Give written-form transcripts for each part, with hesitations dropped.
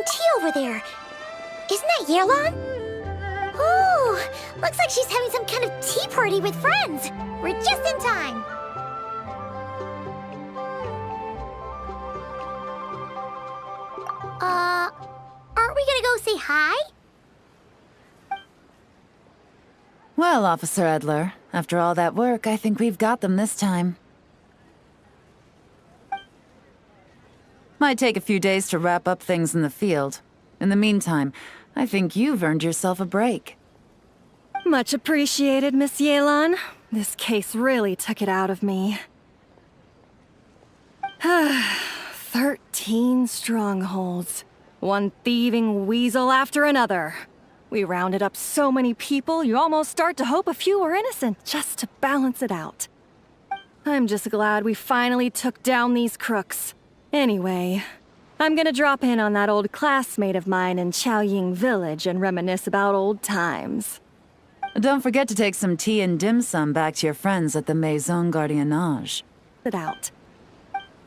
drinking tea over there. Isn't that Natlan? Oh, looks like she's having some kind of tea party with friends. We're just in time. Aren't we gonna go say hi? Well, Officer Edler, after all that work, I think we've got them this time. Might take a few days to wrap up things in the field. In the meantime, I think you've earned yourself a break. Much appreciated, Miss Yelan. This case really took it out of me. 13 strongholds. One thieving weasel after another. We rounded up so many people, you almost start to hope a few were innocent, just to balance it out. I'm just glad we finally took down these crooks. Anyway, I'm gonna drop in on that old classmate of mine in Chaoying Village and reminisce about old times. Don't forget to take some tea and dim sum back to your friends at the Maison Gardiennage. It out.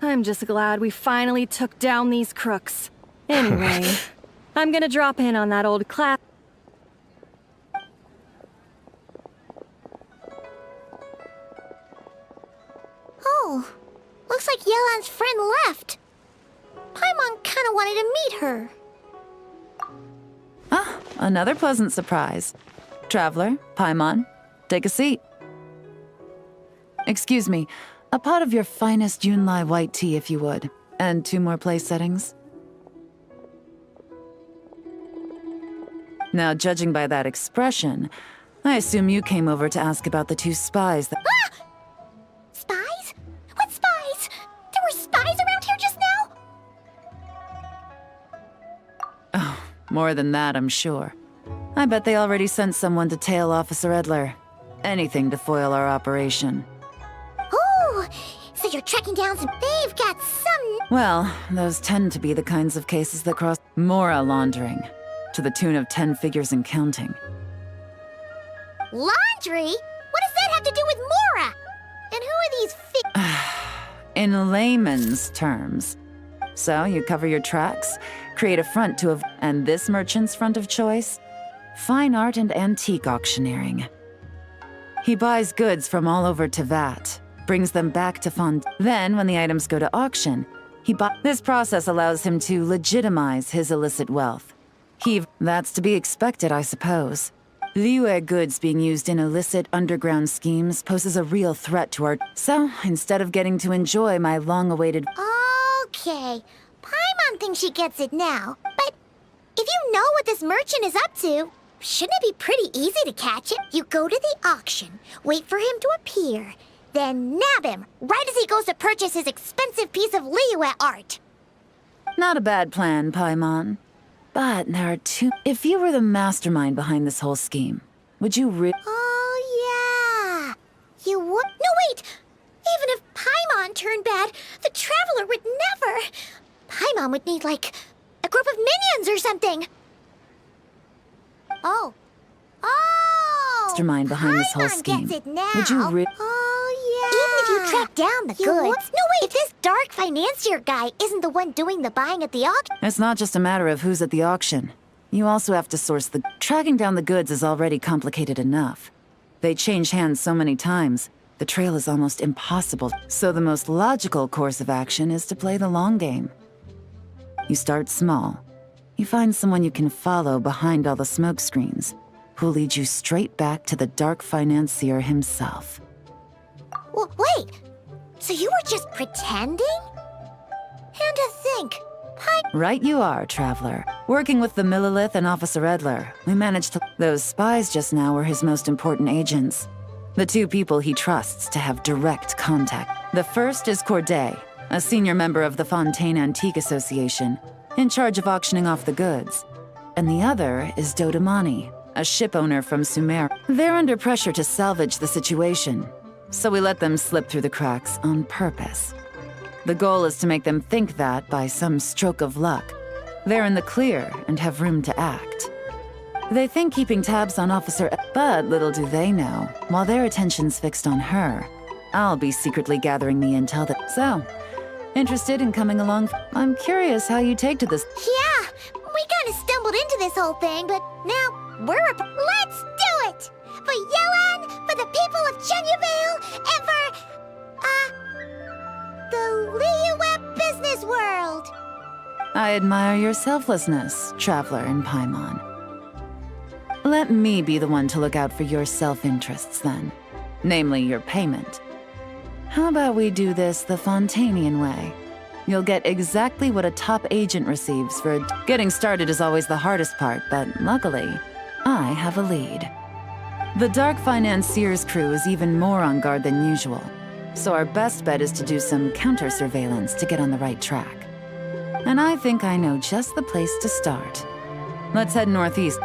I'm just glad we finally took down these crooks. Anyway, I'm gonna drop in on that old class. Oh, looks like Yelan's friend left. Paimon kinda wanted to meet her. Ah, another pleasant surprise. Traveler, Paimon, take a seat. Excuse me, a pot of your finest Yunlai white tea if you would, and 2 more place settings. Now, judging by that expression, I assume you came over to ask about the 2 spies that— Ah! Spies? What spies? There were spies around here just now? Oh, more than that, I'm sure. I bet they already sent someone to tail Officer Edler. Anything to foil our operation. Oh, so you're tracking down some... They've got some... Well, those tend to be the kinds of cases that cross Mora laundering, to the tune of 10 figures and counting. Laundry? What does that have to do with Mora? And who are these In layman's terms. So, you cover your tracks, create a front to and this merchant's front of choice? Fine art and antique auctioneering. He buys goods from all over Teyvat, brings them back to Fond. Then, when the items go to auction, This process allows him to legitimize his illicit wealth. That's to be expected, I suppose. Liyue goods being used in illicit underground schemes poses a real threat to our... So, instead of getting to enjoy my long-awaited... Okay, Paimon thinks she gets it now, but if you know what this merchant is up to, shouldn't it be pretty easy to catch him? You go to the auction, wait for him to appear, then nab him right as he goes to purchase his expensive piece of Liyue art. Not a bad plan, Paimon. But there are 2... If you were the mastermind behind this whole scheme, would you Oh, yeah. You would... No, wait! Even if Paimon turned bad, the Traveler would never... Paimon would need, like, a group of minions or something. Oh. Mastermind behind this whole scheme. Gets it now. Would you Oh, yeah. Even if you track down the goods... No, wait! If this dark financier guy isn't the one doing the buying at the auction... It's not just a matter of who's at the auction. You also have to source the... Tracking down the goods is already complicated enough. They change hands so many times, the trail is almost impossible. So the most logical course of action is to play the long game. You start small. You find someone you can follow behind all the smoke screens, who'll lead you straight back to the dark financier himself. Wait, so you were just pretending? And to think, Right you are, Traveler. Working with the Millilith and Officer Edler, we managed to... Those spies just now were his most important agents. The 2 people he trusts to have direct contact. The first is Corday, a senior member of the Fontaine Antique Association, in charge of auctioning off the goods. And the other is Dodamani, a ship owner from Sumer. They're under pressure to salvage the situation, so we let them slip through the cracks on purpose. The goal is to make them think that, by some stroke of luck, they're in the clear and have room to act. They think keeping tabs on Officer... But little do they know, while their attention's fixed on her, I'll be secretly gathering the intel that... So, interested in coming along? I'm curious how you take to this. yeah, We kind of stumbled into this whole thing, but now let's do it! For Yelan, for the people of Chenyavale, and for, the Liyue business world! I admire your selflessness, traveler in Paimon. Let me be the one to look out for your self-interests then. Namely, your payment. How about we do this the Fontanian way? You'll get exactly what a top agent receives for Getting started is always the hardest part, but luckily, I have a lead. The Dark Financier's crew is even more on guard than usual, so our best bet is to do some counter-surveillance to get on the right track. And I think I know just the place to start. Let's head northeast.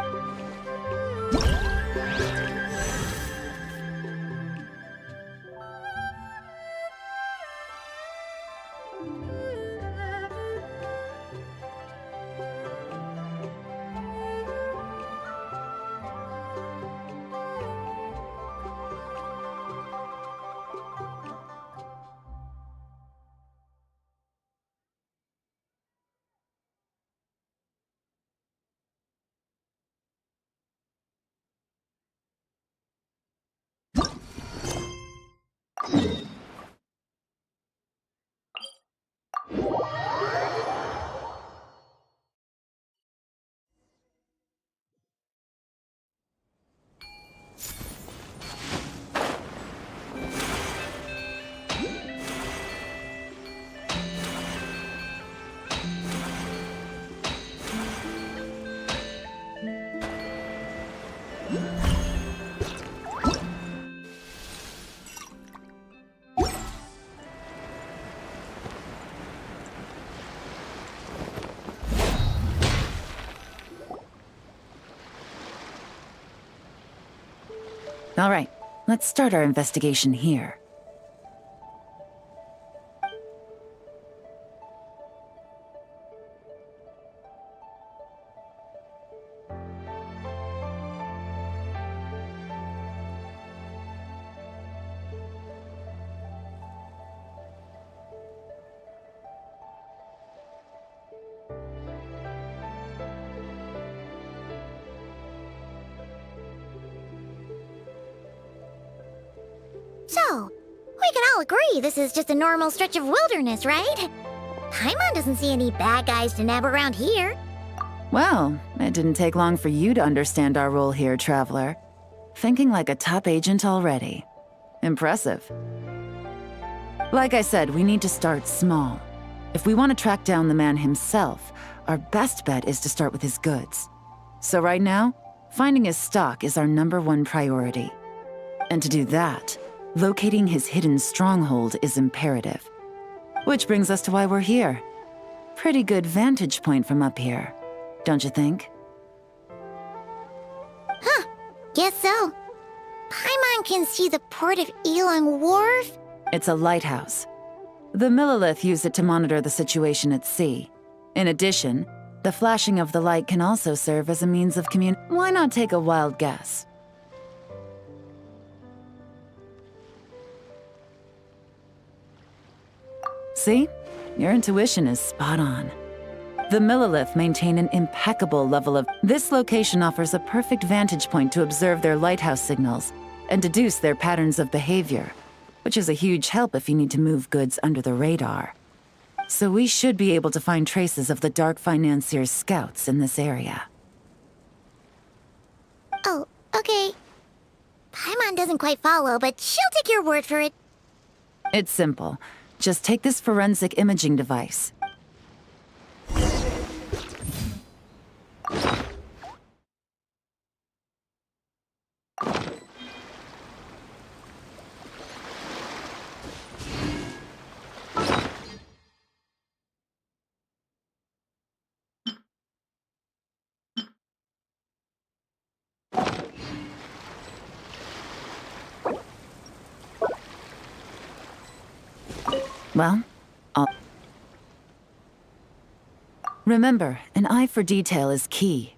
All right, let's start our investigation here. So, we can all agree this is just a normal stretch of wilderness, right? Paimon doesn't see any bad guys to nab around here. Well, it didn't take long for you to understand our role here, Traveler. Thinking like a top agent already. Impressive. Like I said, we need to start small. If we want to track down the man himself, our best bet is to start with his goods. So right now, finding his stock is our #1 priority. And to do that, locating his hidden stronghold is imperative. Which brings us to why we're here. Pretty good vantage point from up here, don't you think? Huh, guess so. Paimon can see the port of Elang Wharf? It's a lighthouse. The Millilith use it to monitor the situation at sea. In addition, the flashing of the light can also serve as a means of Why not take a wild guess? See? Your intuition is spot on. The Millilith maintain an impeccable level of... This location offers a perfect vantage point to observe their lighthouse signals and deduce their patterns of behavior, which is a huge help if you need to move goods under the radar. So we should be able to find traces of the Dark Financier's scouts in this area. Oh, okay. Paimon doesn't quite follow, but she'll take your word for it. It's simple. Just take this forensic imaging device. Well, remember, an eye for detail is key.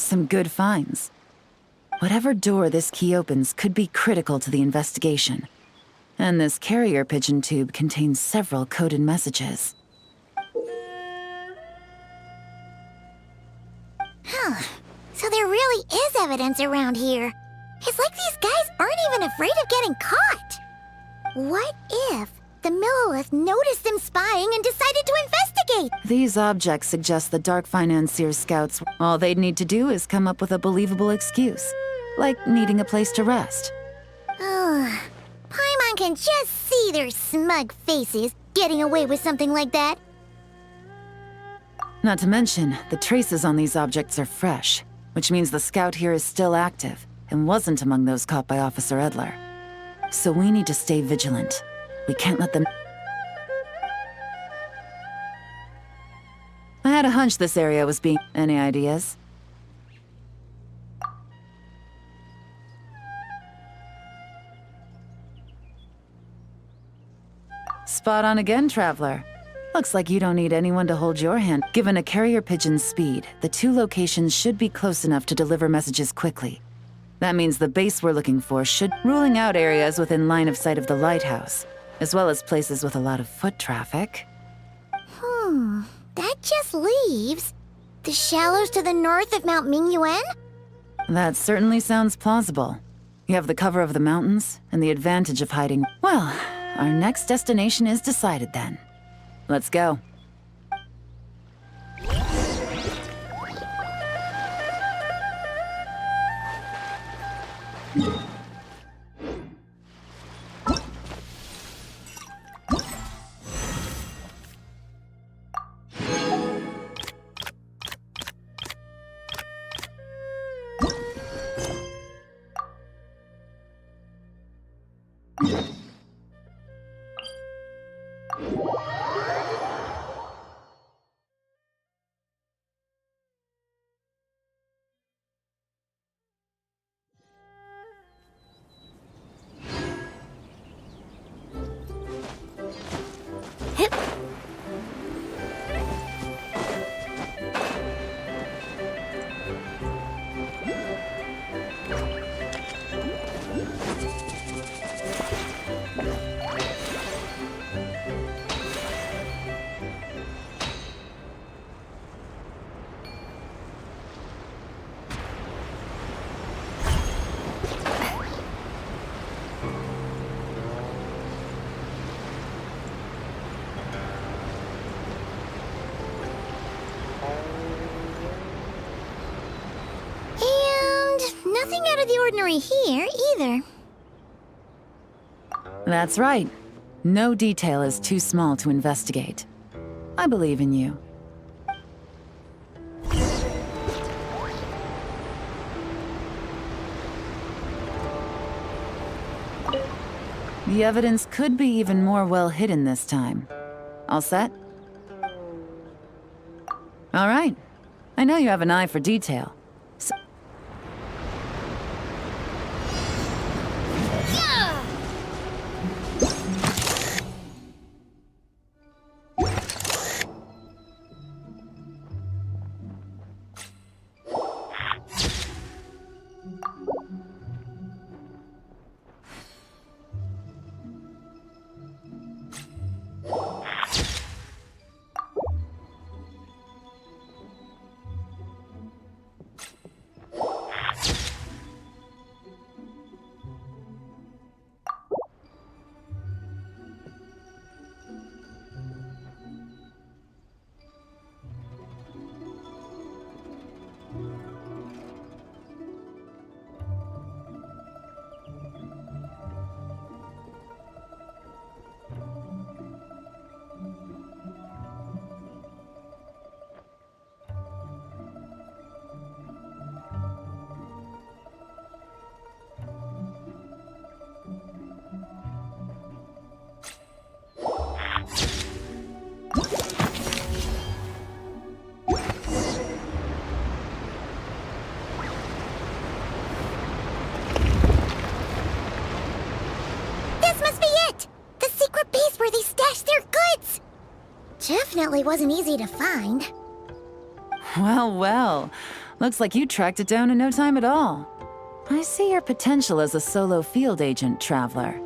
some good finds. Whatever door this key opens could be critical to the investigation. And this carrier pigeon tube contains several coded messages. Huh. So there really is evidence around here. It's like these guys aren't even afraid of getting caught. What if the Millilith noticed them spying and decided to investigate? These objects suggest the Dark Financier scouts. All they'd need to do is come up with a believable excuse, like needing a place to rest. Ugh. Paimon can just see their smug faces getting away with something like that. Not to mention, the traces on these objects are fresh, which means the scout here is still active and wasn't among those caught by Officer Edler. So we need to stay vigilant. We can't let them... I had a hunch this area was being... Any ideas? Spot on again, Traveler. Looks like you don't need anyone to hold your hand. Given a carrier pigeon's speed, the two locations should be close enough to deliver messages quickly. That means the base we're looking for should... Ruling out areas within line of sight of the lighthouse, as well as places with a lot of foot traffic. That just leaves the shallows to the north of Mount Mingyuan? That certainly sounds plausible. You have the cover of the mountains, and the advantage of hiding... Well, our next destination is decided then. Let's go. Nothing out of the ordinary here, either. That's right. No detail is too small to investigate. I believe in you. The evidence could be even more well hidden this time. All set? All right. I know you have an eye for detail. So Definitely wasn't easy to find. Well, well. Looks like you tracked it down in no time at all. I see your potential as a solo field agent, Traveler.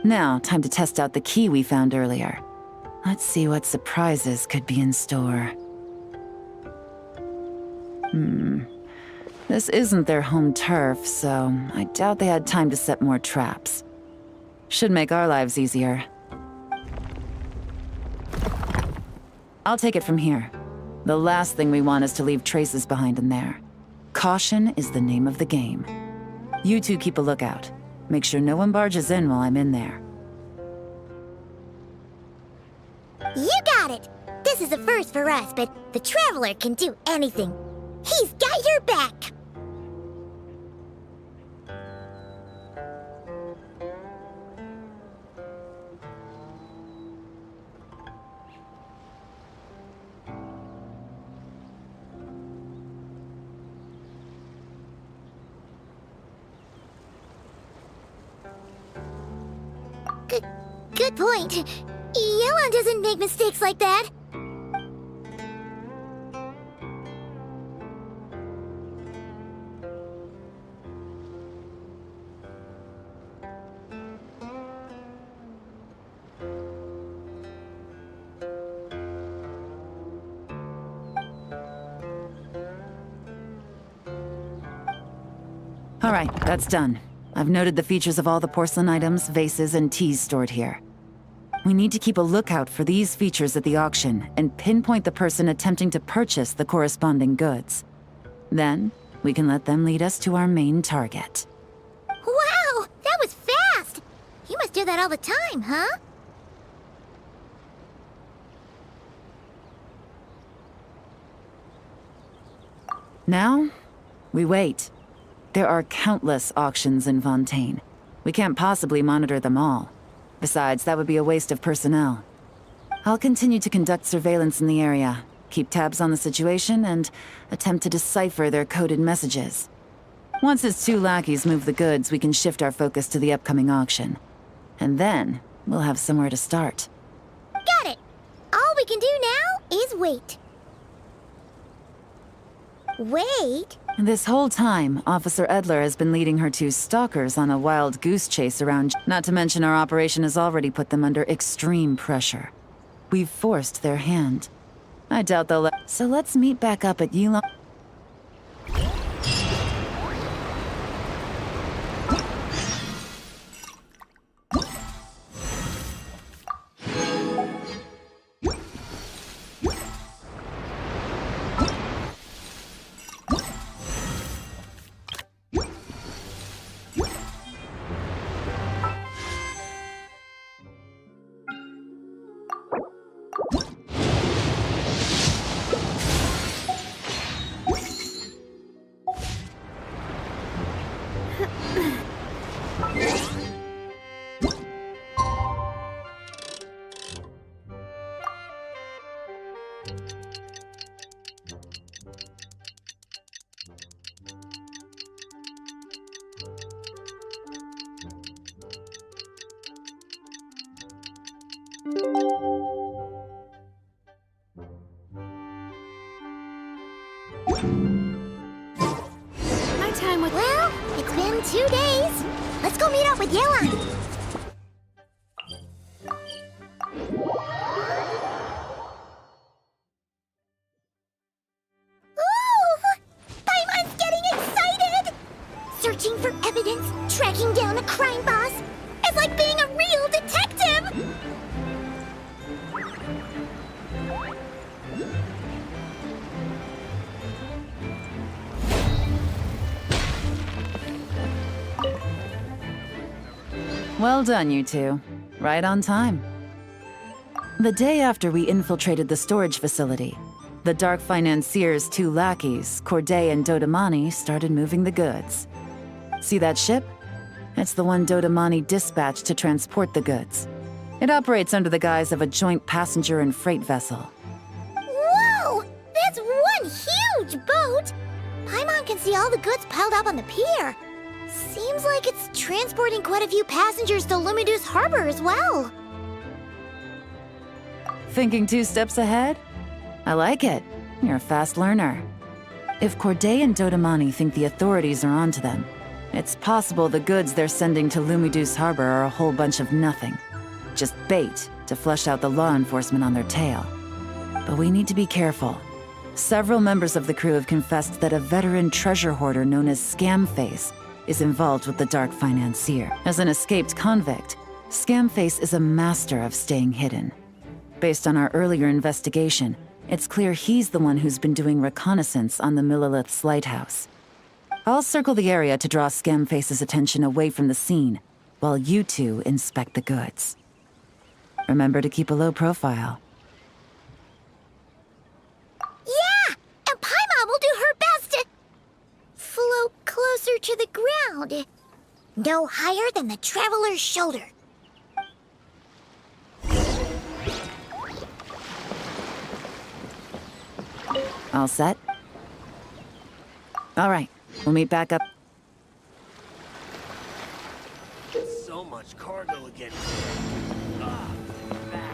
Now, time to test out the key we found earlier. Let's see what surprises could be in store. This isn't their home turf, so I doubt they had time to set more traps. Should make our lives easier. I'll take it from here. The last thing we want is to leave traces behind in there. Caution is the name of the game. You two keep a lookout. Make sure no one barges in while I'm in there. You got it! This is a first for us, but the Traveler can do anything. He's got your back! Good point. Yelan doesn't make mistakes like that. All right, that's done. I've noted the features of all the porcelain items, vases, and teas stored here. We need to keep a lookout for these features at the auction and pinpoint the person attempting to purchase the corresponding goods. Then, we can let them lead us to our main target. Wow, that was fast! You must do that all the time, huh? Now, we wait. There are countless auctions in Fontaine. We can't possibly monitor them all. Besides, that would be a waste of personnel. I'll continue to conduct surveillance in the area, keep tabs on the situation, and attempt to decipher their coded messages. Once his two lackeys move the goods, we can shift our focus to the upcoming auction. And then, we'll have somewhere to start. Got it! All we can do now is wait. Wait? This whole time, Officer Edler has been leading her two stalkers on a wild goose chase around. Not to mention our operation has already put them under extreme pressure. We've forced their hand. I doubt they'll let... So let's meet back up at Yulon... My time with... Well, it's been 2 days. Let's go meet up with Yelan. Ooh! Paimon's getting excited! Searching for evidence, tracking down a crime boss. It's like being a real detective! Well done, you two. Right on time. The day after we infiltrated the storage facility, the Dark Financier's two lackeys, Corday and Dodamani, started moving the goods. See that ship? It's the one Dodamani dispatched to transport the goods. It operates under the guise of a joint passenger and freight vessel. Whoa! That's one huge boat! Paimon can see all the goods piled up on the pier. Seems like it's transporting quite a few passengers to Lumidus Harbor as well. Thinking 2 steps ahead? I like it. You're a fast learner. If Corday and Dodamani think the authorities are onto them, it's possible the goods they're sending to Lumiduce Harbor are a whole bunch of nothing. Just bait to flush out the law enforcement on their tail. But we need to be careful. Several members of the crew have confessed that a veteran treasure hoarder known as Scamface is involved with the dark financier. As an escaped convict, Scamface is a master of staying hidden. Based on our earlier investigation, it's clear he's the one who's been doing reconnaissance on the Millilith's lighthouse. I'll circle the area to draw Scamface's attention away from the scene, while you two inspect the goods. Remember to keep a low profile. Yeah! And Paimon will do her best to float closer to the ground. No higher than the traveler's shoulder. All set? All right, we'll meet back up. So much cargo again. Ah, back.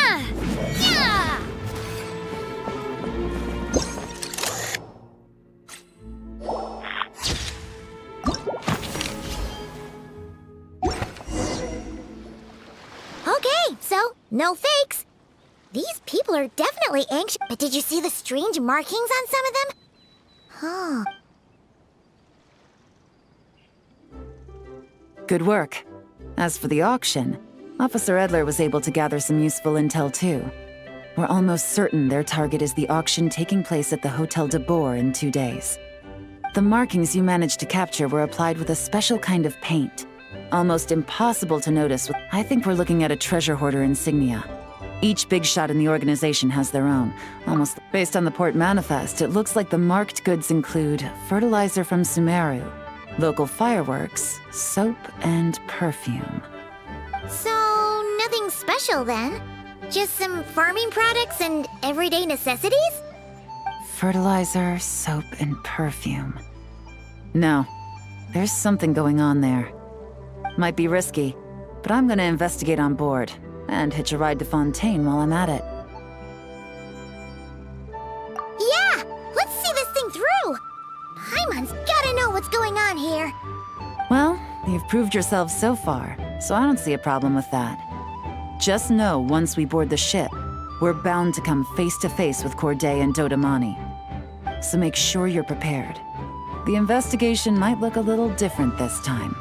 Yeah! Okay, so no fakes. These people are definitely anxious. But did you see the strange markings on some of them? Huh. Good work. As for the auction, Officer Edler was able to gather some useful intel too. We're almost certain their target is the auction taking place at the Hotel de Boer in 2 days. The markings you managed to capture were applied with a special kind of paint. Almost impossible to notice. I think we're looking at a treasure hoarder insignia. Each big shot in the organization has their own. Almost based on the port manifest, it looks like the marked goods include fertilizer from Sumeru, local fireworks, soap, and perfume. So, nothing special then? Just some farming products and everyday necessities? Fertilizer, soap, and perfume. No, there's something going on there. Might be risky, but I'm gonna investigate on board, and hitch a ride to Fontaine while I'm at it. Yeah! Let's see this thing through! Paimon's gotta know what's going on here. Well, you've proved yourself so far, so I don't see a problem with that. Just know once we board the ship, we're bound to come face to face with Corday and Dodamani. So make sure you're prepared. The investigation might look a little different this time.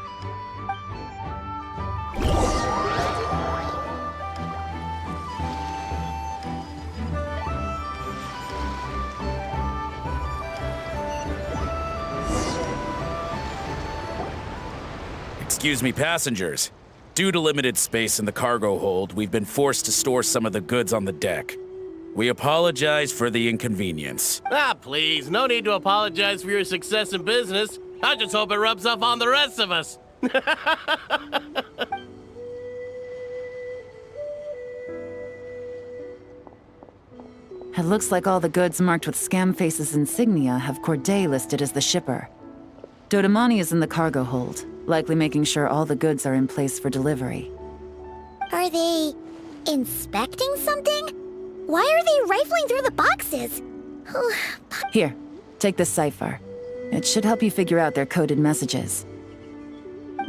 Excuse me, passengers. Due to limited space in the cargo hold, we've been forced to store some of the goods on the deck. We apologize for the inconvenience. Ah, please, no need to apologize for your success in business. I just hope it rubs off on the rest of us. It looks like all the goods marked with Scamface's insignia have Corday listed as the shipper. Dodamani is in the cargo hold. likely making sure all the goods are in place for delivery. Are they inspecting something? Why are they rifling through the boxes? Here, take this cipher. It should help you figure out their coded messages.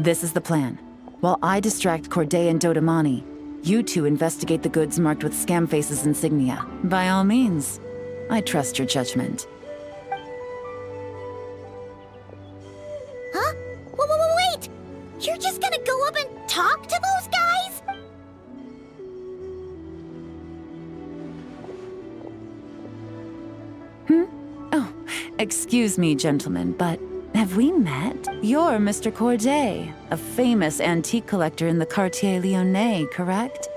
This is the plan. While I distract Corday and Dodamani, you two investigate the goods marked with Scamface's insignia. By all means, I trust your judgment. Huh? Wait! You're just gonna go up and talk to those guys? Oh, excuse me, gentlemen, but have we met? You're Mr. Corday, a famous antique collector in the Quartier Lyonnais, correct?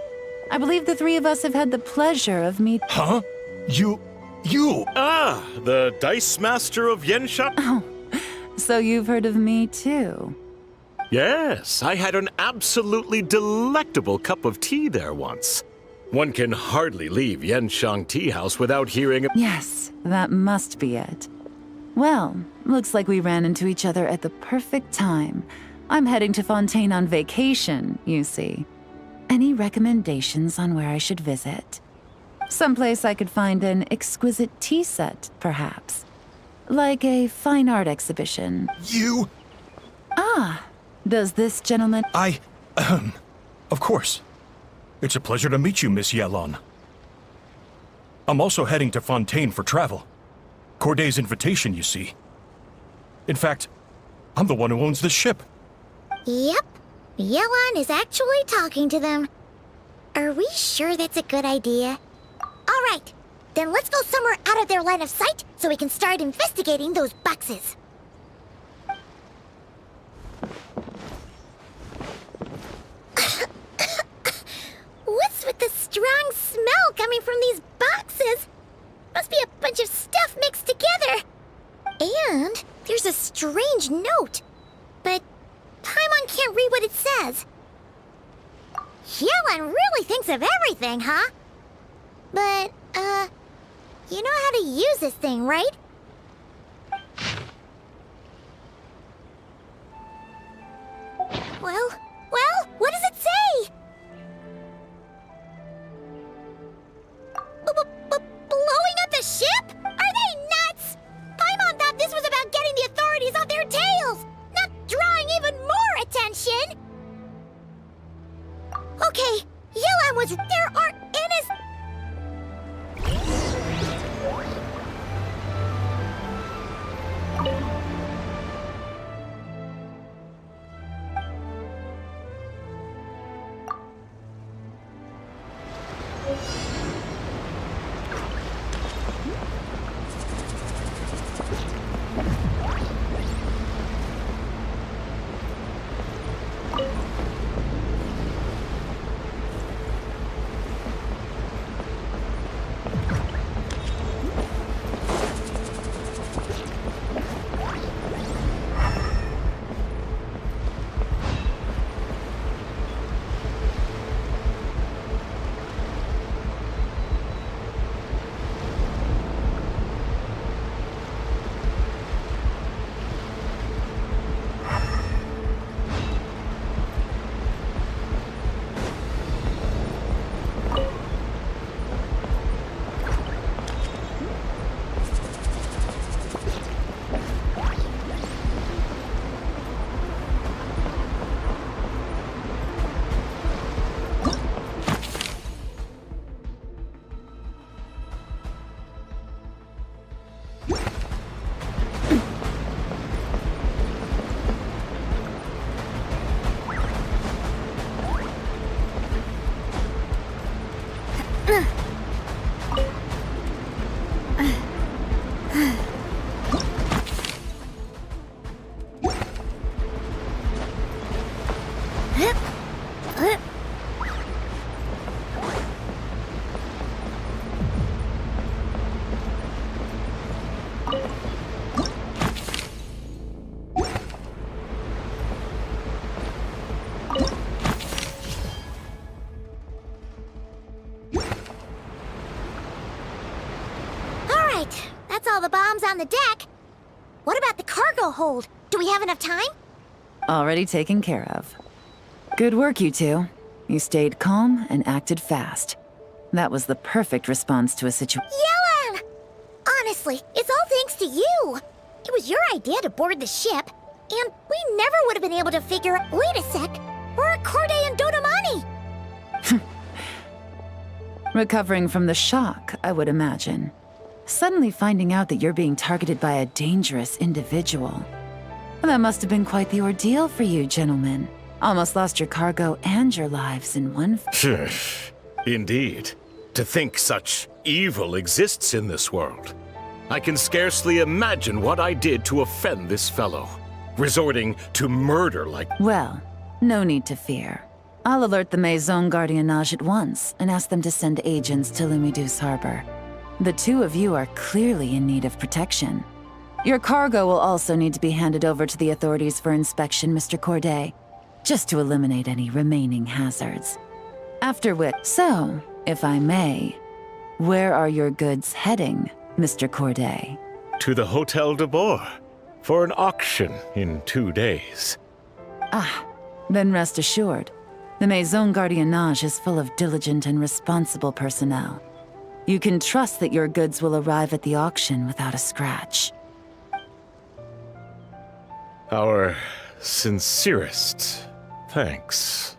I believe the three of us have had the pleasure of meeting. Huh? You... Ah, the Dice Master of Genshin? Oh, so you've heard of me too? Yes, I had an absolutely delectable cup of tea there once. One can hardly leave Yenshang Tea House without hearing... Yes, that must be it. Well, looks like we ran into each other at the perfect time. I'm heading to Fontaine on vacation, you see. Any recommendations on where I should visit? Someplace I could find an exquisite tea set, perhaps. Like a fine art exhibition. You... Ah, does this gentleman... Of course. It's a pleasure to meet you, Miss Yelon. I'm also heading to Fontaine for travel. Corday's invitation, you see. In fact, I'm the one who owns the ship. Yep. Yelon is actually talking to them. Are we sure that's a good idea? All right. Then let's go somewhere out of their line of sight so we can start investigating those boxes. What's with the strong smell coming from these boxes? Must be a bunch of stuff mixed together. And there's a strange note. But Paimon can't read what it says. Yelon really thinks of everything, huh? But, you know how to use this thing, right? Well, what does it say? Blowing up the ship? Are they nuts? Paimon thought this was about getting the authorities off their tails, not drawing even more attention. Okay, Yelon was... There are innocent... That's all the bombs on the deck. What about the cargo hold? Do we have enough time? Already taken care of. Good work, you two. You stayed calm and acted fast. That was the perfect response to a situation. Yelan! Honestly, it's all thanks to you. It was your idea to board the ship, and we never would have been able to figure out. Wait a sec. Where are Corday and Dodamani? Recovering from the shock, I would imagine. Suddenly finding out that you're being targeted by a dangerous individual. That must have been quite the ordeal for you, gentlemen. Almost lost your cargo and your lives in one. Indeed. To think such evil exists in this world. I can scarcely imagine what I did to offend this fellow. Resorting to murder like... Well, no need to fear. I'll alert the Maison Gardiennage at once and ask them to send agents to Lumiduce Harbor. The two of you are clearly in need of protection. Your cargo will also need to be handed over to the authorities for inspection, Mr. Corday, just to eliminate any remaining hazards. After which... So, if I may, where are your goods heading, Mr. Corday? To the Hotel de Boer for an auction in 2 days. Ah, then rest assured. The Maison Gardiennage is full of diligent and responsible personnel. You can trust that your goods will arrive at the auction without a scratch. Our sincerest thanks.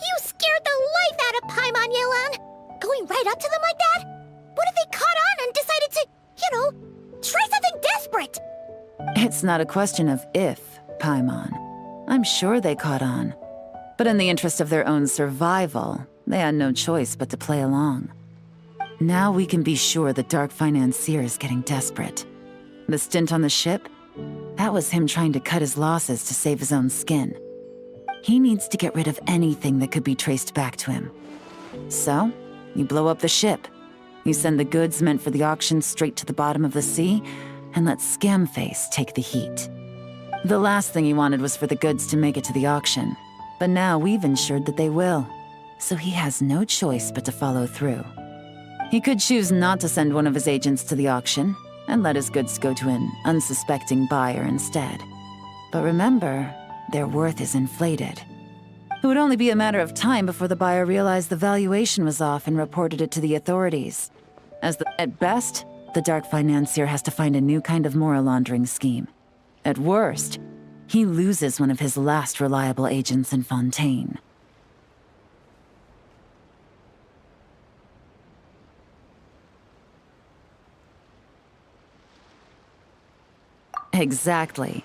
You scared the life out of Paimon, Yelan! Going right up to them like that? What if they caught on and decided to, try something desperate? It's not a question of if, Paimon. I'm sure they caught on. But in the interest of their own survival, they had no choice but to play along. Now we can be sure the Dark Financier is getting desperate. The stint on the ship? That was him trying to cut his losses to save his own skin. He needs to get rid of anything that could be traced back to him. So, you blow up the ship. You send the goods meant for the auction straight to the bottom of the sea, and let Scamface take the heat. The last thing he wanted was for the goods to make it to the auction, but now we've ensured that they will, so he has no choice but to follow through. He could choose not to send one of his agents to the auction, and let his goods go to an unsuspecting buyer instead. But remember, their worth is inflated. It would only be a matter of time before the buyer realized the valuation was off and reported it to the authorities. At best, the Dark Financier has to find a new kind of moral laundering scheme. At worst, he loses one of his last reliable agents in Fontaine. Exactly.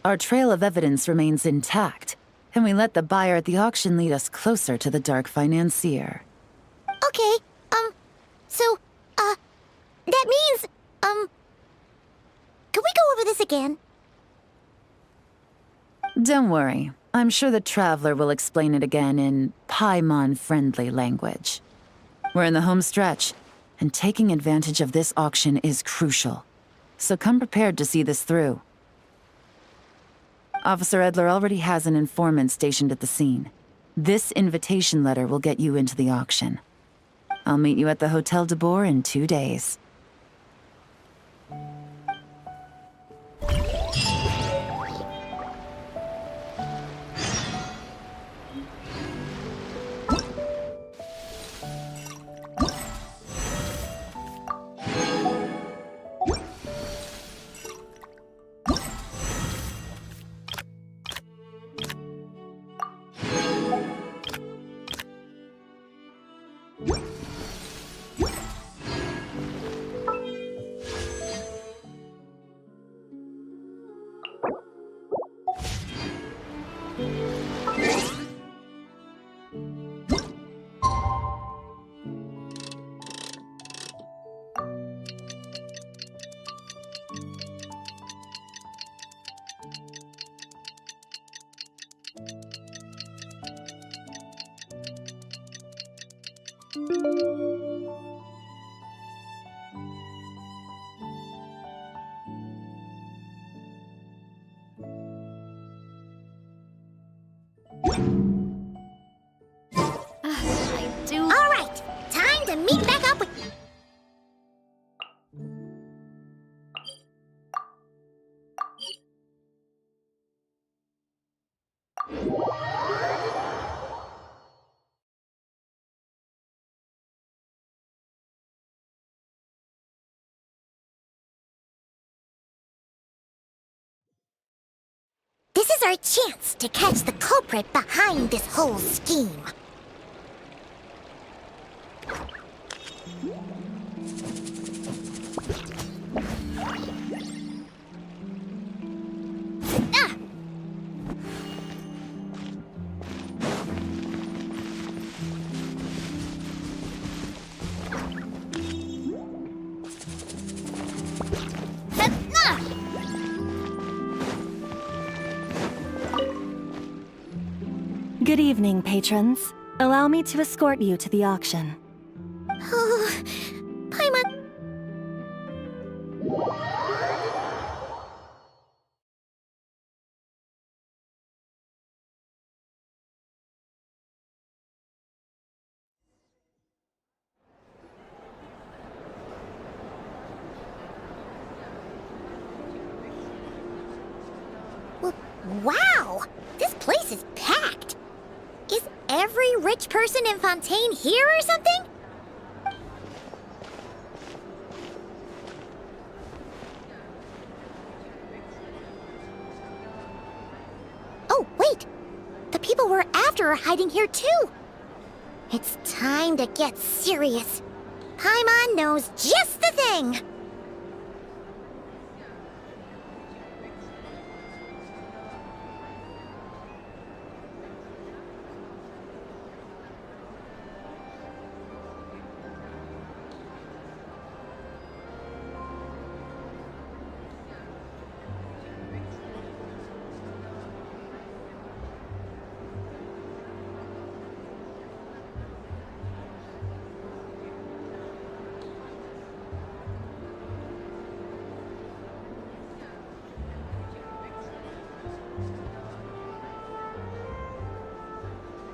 Our trail of evidence remains intact, and we let the buyer at the auction lead us closer to the Dark Financier. Okay, that means, can we go over this again? Don't worry. I'm sure the Traveler will explain it again in Paimon-friendly language. We're in the home stretch, and taking advantage of this auction is crucial. So come prepared to see this through. Officer Edler already has an informant stationed at the scene. This invitation letter will get you into the auction. I'll meet you at the Hotel de Boer in 2 days. I do. All right, time to meet back up with. This is our chance to catch the culprit behind this whole scheme. Ah! Ah! Good evening, patrons. Allow me to escort you to the auction. Oh, Paimon. Wow! This place is packed! Is every rich person in Fontaine here or something? Oh, wait! The people we're after are hiding here too! It's time to get serious. Paimon knows just the thing!